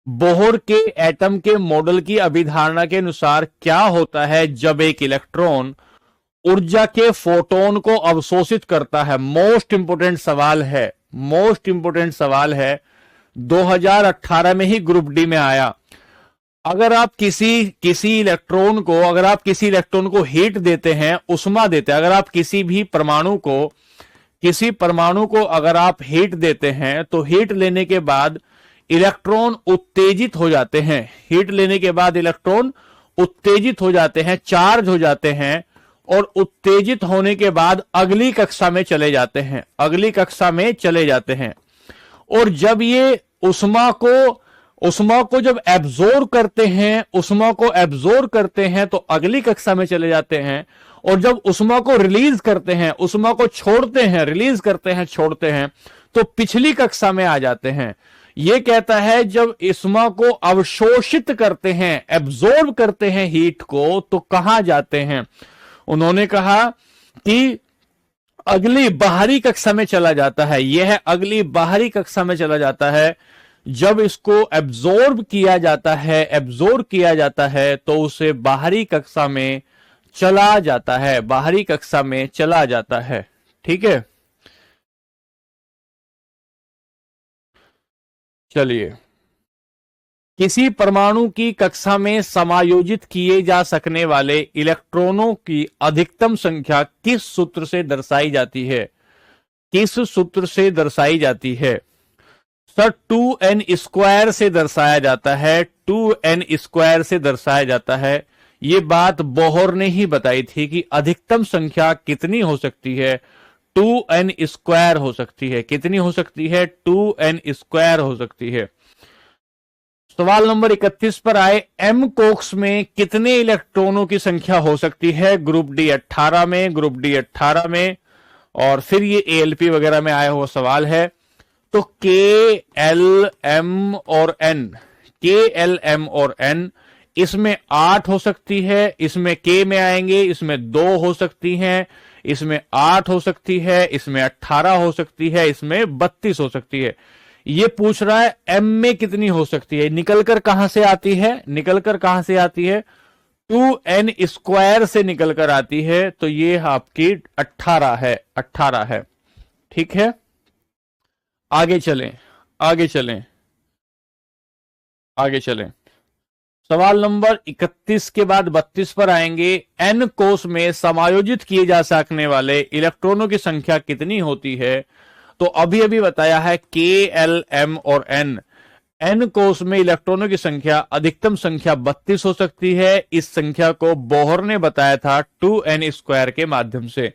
बोहर के एटम के मॉडल की अभिधारणा के अनुसार क्या होता है जब एक इलेक्ट्रॉन ऊर्जा के फोटोन को अवशोषित करता है? मोस्ट इंपोर्टेंट सवाल है, मोस्ट इंपोर्टेंट सवाल है। 2018 में ही ग्रुप डी में आया। अगर आप किसी इलेक्ट्रॉन को हीट देते हैं, उष्मा देते हैं, अगर आप किसी परमाणु को अगर आप हीट देते हैं तो हीट लेने के बाद इलेक्ट्रॉन उत्तेजित हो जाते हैं। हीट लेने के बाद इलेक्ट्रॉन उत्तेजित हो जाते हैं, चार्ज हो जाते हैं, और उत्तेजित होने के बाद अगली कक्षा में चले जाते हैं, अगली कक्षा में चले जाते हैं। और जब ये उष्मा को जब एब्जॉर्ब करते हैं तो अगली कक्षा में चले जाते हैं। और जब उष्मा को रिलीज करते हैं, उष्मा को छोड़ते हैं, रिलीज करते हैं, छोड़ते हैं, तो पिछली कक्षा में आ जाते हैं। यह कहता है जब उष्मा को अवशोषित करते हैं, एब्जॉर्ब करते हैं हीट को, तो कहां जाते हैं? उन्होंने कहा कि अगली बाहरी कक्षा में चला जाता है। यह अगली बाहरी कक्षा में चला जाता है। जब इसको एब्जॉर्ब किया जाता है तो उसे बाहरी कक्षा में चला जाता है, बाहरी कक्षा में चला जाता है, ठीक है। चलिए, किसी परमाणु की कक्षा में समायोजित किए जा सकने वाले इलेक्ट्रॉनों की अधिकतम संख्या किस सूत्र से दर्शाई जाती है? किस सूत्र से दर्शाई जाती है? सर 2n² से दर्शाया जाता है, 2n² से दर्शाया जाता है। ये बात बोहर ने ही बताई थी कि अधिकतम संख्या कितनी हो सकती है? 2n² हो सकती है। कितनी हो सकती है? 2n² हो सकती है। सवाल नंबर 31 पर आए, एम कोक्स में कितने इलेक्ट्रॉनों की संख्या हो सकती है? ग्रुप डी 18 में, ग्रुप डी 18 में, और फिर ये एएलपी वगैरह में आया हुआ सवाल है। तो के, एल, एम और एन, के, एल, एम और एन, इसमें 8 हो सकती है, इसमें के में आएंगे, इसमें 2 हो सकती हैं, इसमें 8 हो सकती है, इसमें 18 हो सकती है, इसमें 32 हो सकती है। ये पूछ रहा है एम में कितनी हो सकती है? निकलकर कहां से आती है? निकलकर कहां से आती है? 2n² से निकलकर आती है, तो ये आपकी 18 है, 18 है। ठीक है, आगे चलें, आगे चलें, आगे चलें। सवाल नंबर 31 के बाद 32 पर आएंगे। एन कोष में समायोजित किए जा सकने वाले इलेक्ट्रॉनों की संख्या कितनी होती है? तो अभी अभी बताया है के, एल, एम और एन। एन कोष में इलेक्ट्रॉनों की संख्या, अधिकतम संख्या 32 हो सकती है। इस संख्या को बोहर ने बताया था 2n² के माध्यम से।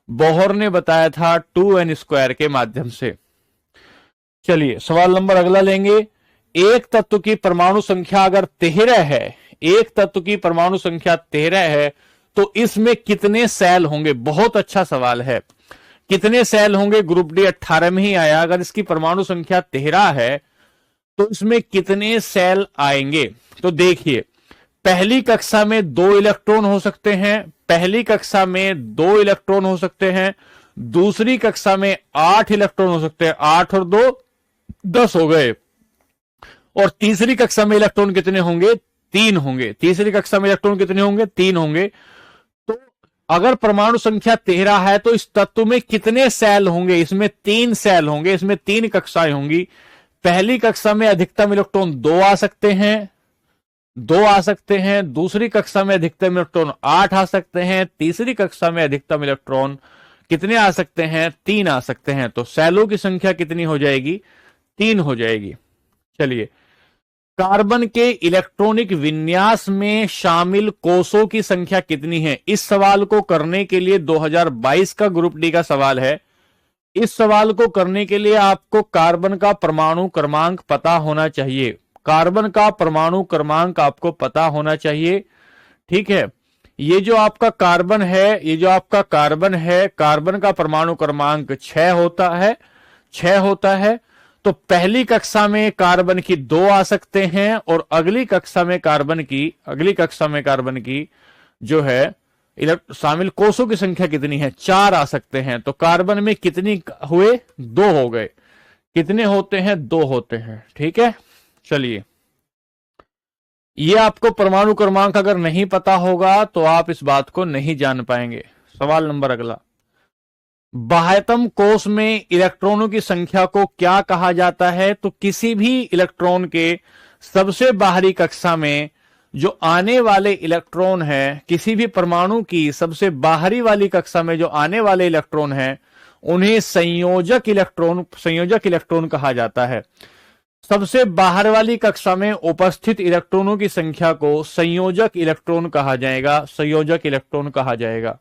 बोहर ने बताया था 2n² के माध्यम से। चलिए, सवाल नंबर अगला लेंगे। एक तत्व की परमाणु संख्या अगर 13 है, एक तत्व की परमाणु संख्या 13 है, तो इसमें कितने सेल होंगे? बहुत अच्छा सवाल है। कितने सेल होंगे? ग्रुप डी 18 में ही आया। अगर इसकी परमाणु संख्या 13 है तो इसमें कितने सेल आएंगे? तो देखिए, पहली कक्षा में 2 इलेक्ट्रॉन हो सकते हैं, पहली कक्षा में 2 इलेक्ट्रॉन हो सकते हैं। दूसरी कक्षा में 8 इलेक्ट्रॉन हो सकते हैं, 8 और 2 10 हो गए। और तीसरी कक्षा में इलेक्ट्रॉन कितने होंगे? 3 होंगे। तीसरी कक्षा में इलेक्ट्रॉन कितने होंगे? 3 होंगे। तो अगर परमाणु संख्या 13 है तो इस तत्व में कितने सेल होंगे? इसमें 3 सेल होंगे, इसमें 3 कक्षाएं होंगी। पहली कक्षा में अधिकतम इलेक्ट्रॉन 2 आ सकते हैं, 2 आ सकते हैं। दूसरी कक्षा में अधिकतम इलेक्ट्रॉन 8 आ सकते हैं। तीसरी कक्षा में अधिकतम इलेक्ट्रॉन कितने आ सकते हैं? 3 आ सकते हैं। तो सेलों की संख्या कितनी हो जाएगी? 3 हो जाएगी। चलिए, कार्बन के इलेक्ट्रॉनिक विन्यास में शामिल कोषों की संख्या कितनी है? इस सवाल को करने के लिए 2022 का ग्रुप डी का सवाल है। इस सवाल को करने के लिए आपको कार्बन का परमाणु क्रमांक पता होना चाहिए। कार्बन का परमाणु क्रमांक आपको पता होना चाहिए। ठीक है, ये जो आपका कार्बन है, ये जो आपका कार्बन है, कार्बन का परमाणु क्रमांक 6 होता है, 6 होता है। तो पहली कक्षा में कार्बन की 2 आ सकते हैं, और अगली कक्षा में कार्बन की जो है शामिल कोषों की संख्या कितनी है? 4 आ सकते हैं। तो कार्बन में कितनी हुए? 2 हो गए। कितने होते हैं? 2 होते हैं। ठीक है, चलिए, ये आपको परमाणु क्रमांक अगर नहीं पता होगा तो आप इस बात को नहीं जान पाएंगे। सवाल नंबर अगला, बाह्यतम कोष में इलेक्ट्रॉनों की संख्या को क्या कहा जाता है? तो किसी भी इलेक्ट्रॉन के सबसे बाहरी कक्षा में जो आने वाले इलेक्ट्रॉन है, किसी भी परमाणु की सबसे बाहरी वाली कक्षा में जो आने वाले इलेक्ट्रॉन है, उन्हें संयोजक इलेक्ट्रॉन कहा जाता है। सबसे बाहर वाली कक्षा में उपस्थित इलेक्ट्रॉनों की संख्या को संयोजक इलेक्ट्रॉन कहा जाएगा, संयोजक इलेक्ट्रॉन कहा जाएगा।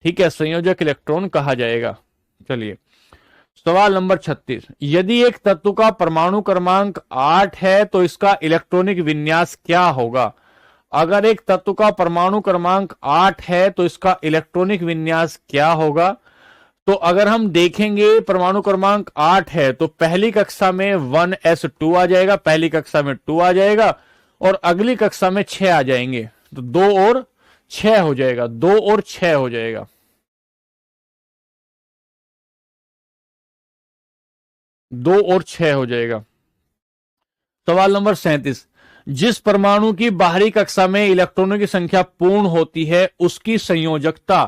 ठीक है, संयोजक इलेक्ट्रॉन कहा जाएगा। चलिए, सवाल नंबर 36, यदि एक तत्व का परमाणु क्रमांक 8 है तो इसका इलेक्ट्रॉनिक विन्यास क्या होगा? अगर एक तत्व का परमाणु क्रमांक 8 है तो इसका इलेक्ट्रॉनिक विन्यास क्या होगा? तो अगर हम देखेंगे परमाणु क्रमांक 8 है तो पहली कक्षा में 1s2 आ जाएगा, पहली कक्षा में 2 आ जाएगा, और अगली कक्षा में 6 आ जाएंगे। तो 2 और 6 हो जाएगा, 2 और 6 हो जाएगा। 2 और 6 हो जाएगा। सवाल नंबर 37, जिस परमाणु की बाहरी कक्षा में इलेक्ट्रॉनों की संख्या पूर्ण होती है उसकी संयोजकता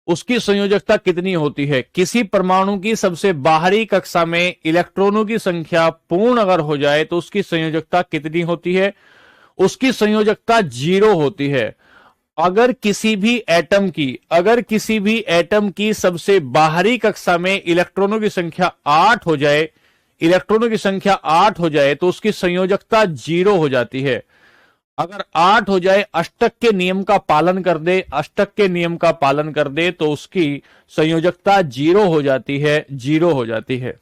उसकी संयोजकता कितनी होती है। किसी परमाणु की सबसे बाहरी कक्षा में इलेक्ट्रॉनों की संख्या पूर्ण अगर हो जाए तो उसकी संयोजकता कितनी होती है। उसकी संयोजकता 0 होती है। अगर किसी भी एटम की सबसे बाहरी कक्षा में इलेक्ट्रॉनों की संख्या 8 हो जाए, तो उसकी संयोजकता 0 हो जाती है। अगर 8 हो जाए, अष्टक के नियम का पालन कर दे तो उसकी संयोजकता 0 हो जाती है।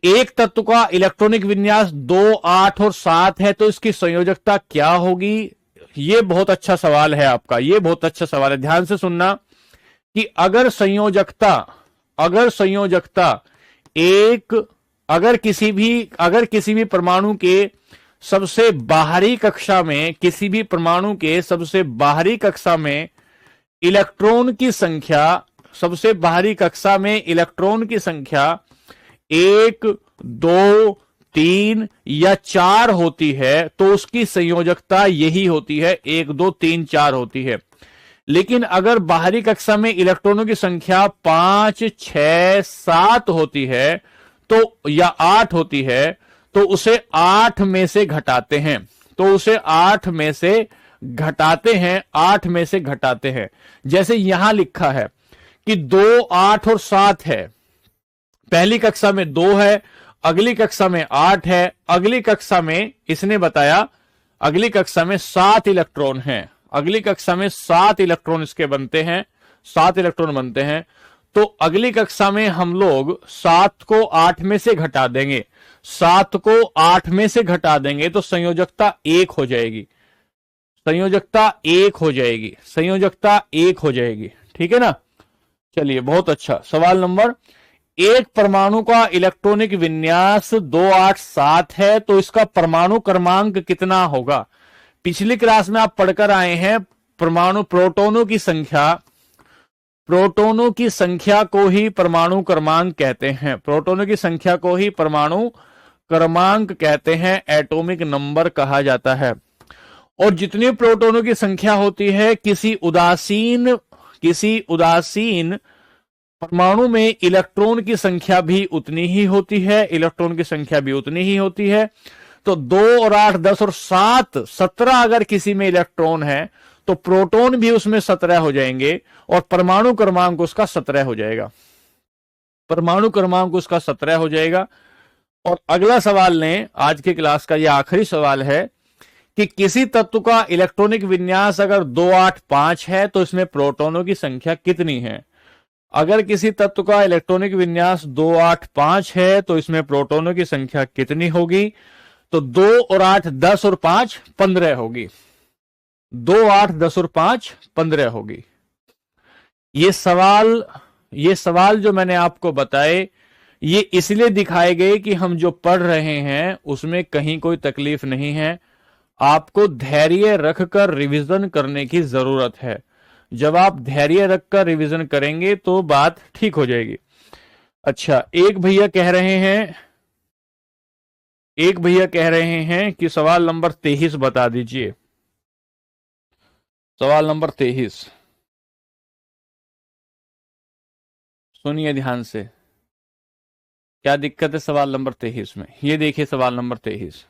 एक तत्व का इलेक्ट्रॉनिक विन्यास 2, 8 और 7 है तो इसकी संयोजकता क्या होगी। ये बहुत अच्छा सवाल है आपका, ये बहुत अच्छा सवाल है, ध्यान से सुनना कि अगर संयोजकता अगर किसी भी परमाणु के सबसे बाहरी कक्षा में इलेक्ट्रॉन की संख्या 1, 2, 3 या 4 होती है तो उसकी संयोजकता यही होती है, 1, 2, 3, 4 होती है। लेकिन अगर बाहरी कक्षा में इलेक्ट्रॉनों की संख्या 5, 6, 7 होती है तो या 8 होती है तो उसे 8 में से घटाते हैं। जैसे यहां लिखा है कि 2, 8 और 7 है। पहली कक्षा में 2 है, अगली कक्षा में 8 है, अगली कक्षा में इसने बताया अगली कक्षा में 7 इलेक्ट्रॉन हैं। अगली कक्षा में 7 इलेक्ट्रॉन इसके बनते हैं, 7 इलेक्ट्रॉन बनते हैं। तो अगली कक्षा में हम लोग 7 को 8 में से घटा देंगे, 7 को 8 में से घटा देंगे तो संयोजकता 1 हो जाएगी, संयोजकता 1 हो जाएगी। ठीक है ना। चलिए बहुत अच्छा। सवाल नंबर, एक परमाणु का इलेक्ट्रॉनिक विन्यास 2, 8, 7 है तो इसका परमाणु क्रमांक कितना होगा। पिछली क्लास में आप पढ़कर आए हैं प्रोटोनों की संख्या को ही परमाणु क्रमांक कहते हैं, एटॉमिक नंबर कहा जाता है। और जितनी प्रोटोनों की संख्या होती है किसी उदासीन परमाणु में इलेक्ट्रॉन की संख्या भी उतनी ही होती है। तो 2 और 8, 10 और 7, 17 अगर किसी में इलेक्ट्रॉन है तो प्रोटॉन भी उसमें 17 हो जाएंगे और परमाणु क्रमांक उसका 17 हो जाएगा। और अगला सवाल लें, आज की क्लास का यह आखिरी सवाल है कि किसी तत्व का इलेक्ट्रॉनिक विन्यास अगर 2, 8, 5 है तो इसमें प्रोटॉनों की संख्या कितनी है। अगर किसी तत्व का इलेक्ट्रॉनिक विन्यास 2, 8, 5 है तो इसमें प्रोटॉनों की संख्या कितनी होगी। तो 2 और 8, 10 और 5, 15 होगी। 2, 8, 10 और 5, 15 होगी। ये सवाल जो मैंने आपको बताए ये इसलिए दिखाए गए कि हम जो पढ़ रहे हैं उसमें कहीं कोई तकलीफ नहीं है। आपको धैर्य रखकर रिवीजन करने की जरूरत है। जब आप धैर्य रखकर रिवीजन करेंगे तो बात ठीक हो जाएगी। अच्छा, एक भैया कह रहे हैं कि सवाल नंबर 23 बता दीजिए। सवाल नंबर 23 सुनिए ध्यान से, क्या दिक्कत है सवाल नंबर 23 में। ये देखिए सवाल नंबर 23,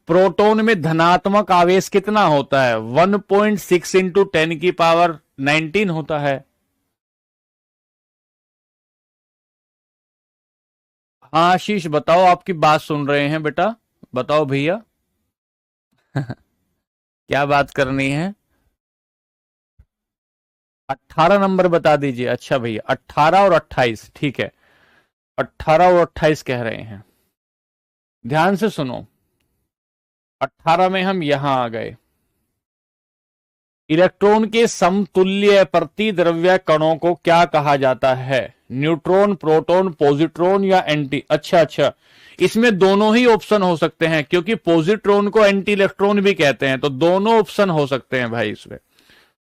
प्रोटॉन में धनात्मक आवेश कितना होता है। 1.6 इंटू 10 की पावर 19 होता है। हाँ आशीष बताओ, आपकी बात सुन रहे हैं बेटा, बताओ भैया। क्या बात करनी है। 18 नंबर बता दीजिए। अच्छा भैया 18 और 28, ठीक है 18 और 28 कह रहे हैं। ध्यान से सुनो, 18 में हम यहां आ गए। इलेक्ट्रॉन के समतुल्य प्रतिद्रव्य कणों को क्या कहा जाता है। न्यूट्रॉन, प्रोटॉन, पॉजिट्रॉन या एंटी। अच्छा, इसमें दोनों ही ऑप्शन हो सकते हैं क्योंकि पॉजिट्रॉन को एंटी इलेक्ट्रॉन भी कहते हैं, तो दोनों ऑप्शन हो सकते हैं भाई। इसमें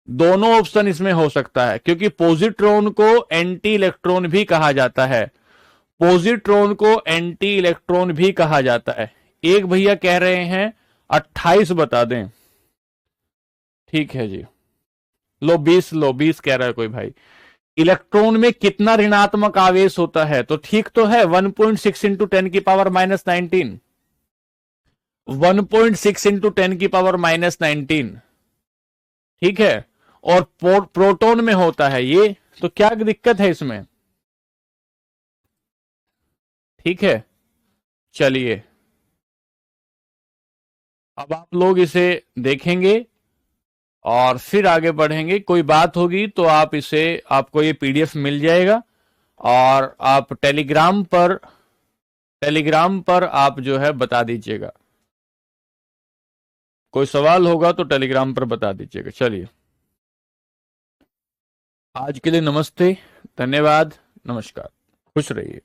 दोनों ऑप्शन इसमें हो सकता है क्योंकि पॉजिट्रॉन को एंटी इलेक्ट्रॉन भी कहा जाता है। एक भैया कह रहे हैं 28 बता दें। ठीक है जी। लो 20 कह रहा है कोई भाई। इलेक्ट्रॉन में कितना ऋणात्मक आवेश होता है? तो ठीक तो है, 1.6 इंटू 10⁻19। 1.6 इंटू 10⁻19, ठीक है। और प्रोटॉन में होता है ये, तो क्या दिक्कत है इसमें? ठीक है, चलिए अब आप लोग इसे देखेंगे और फिर आगे बढ़ेंगे। कोई बात होगी तो आप इसे, आपको ये पीडीएफ मिल जाएगा और आप टेलीग्राम पर आप जो है बता दीजिएगा। कोई सवाल होगा तो टेलीग्राम पर बता दीजिएगा। चलिए, आज के लिए नमस्ते, धन्यवाद, नमस्कार, खुश रहिए।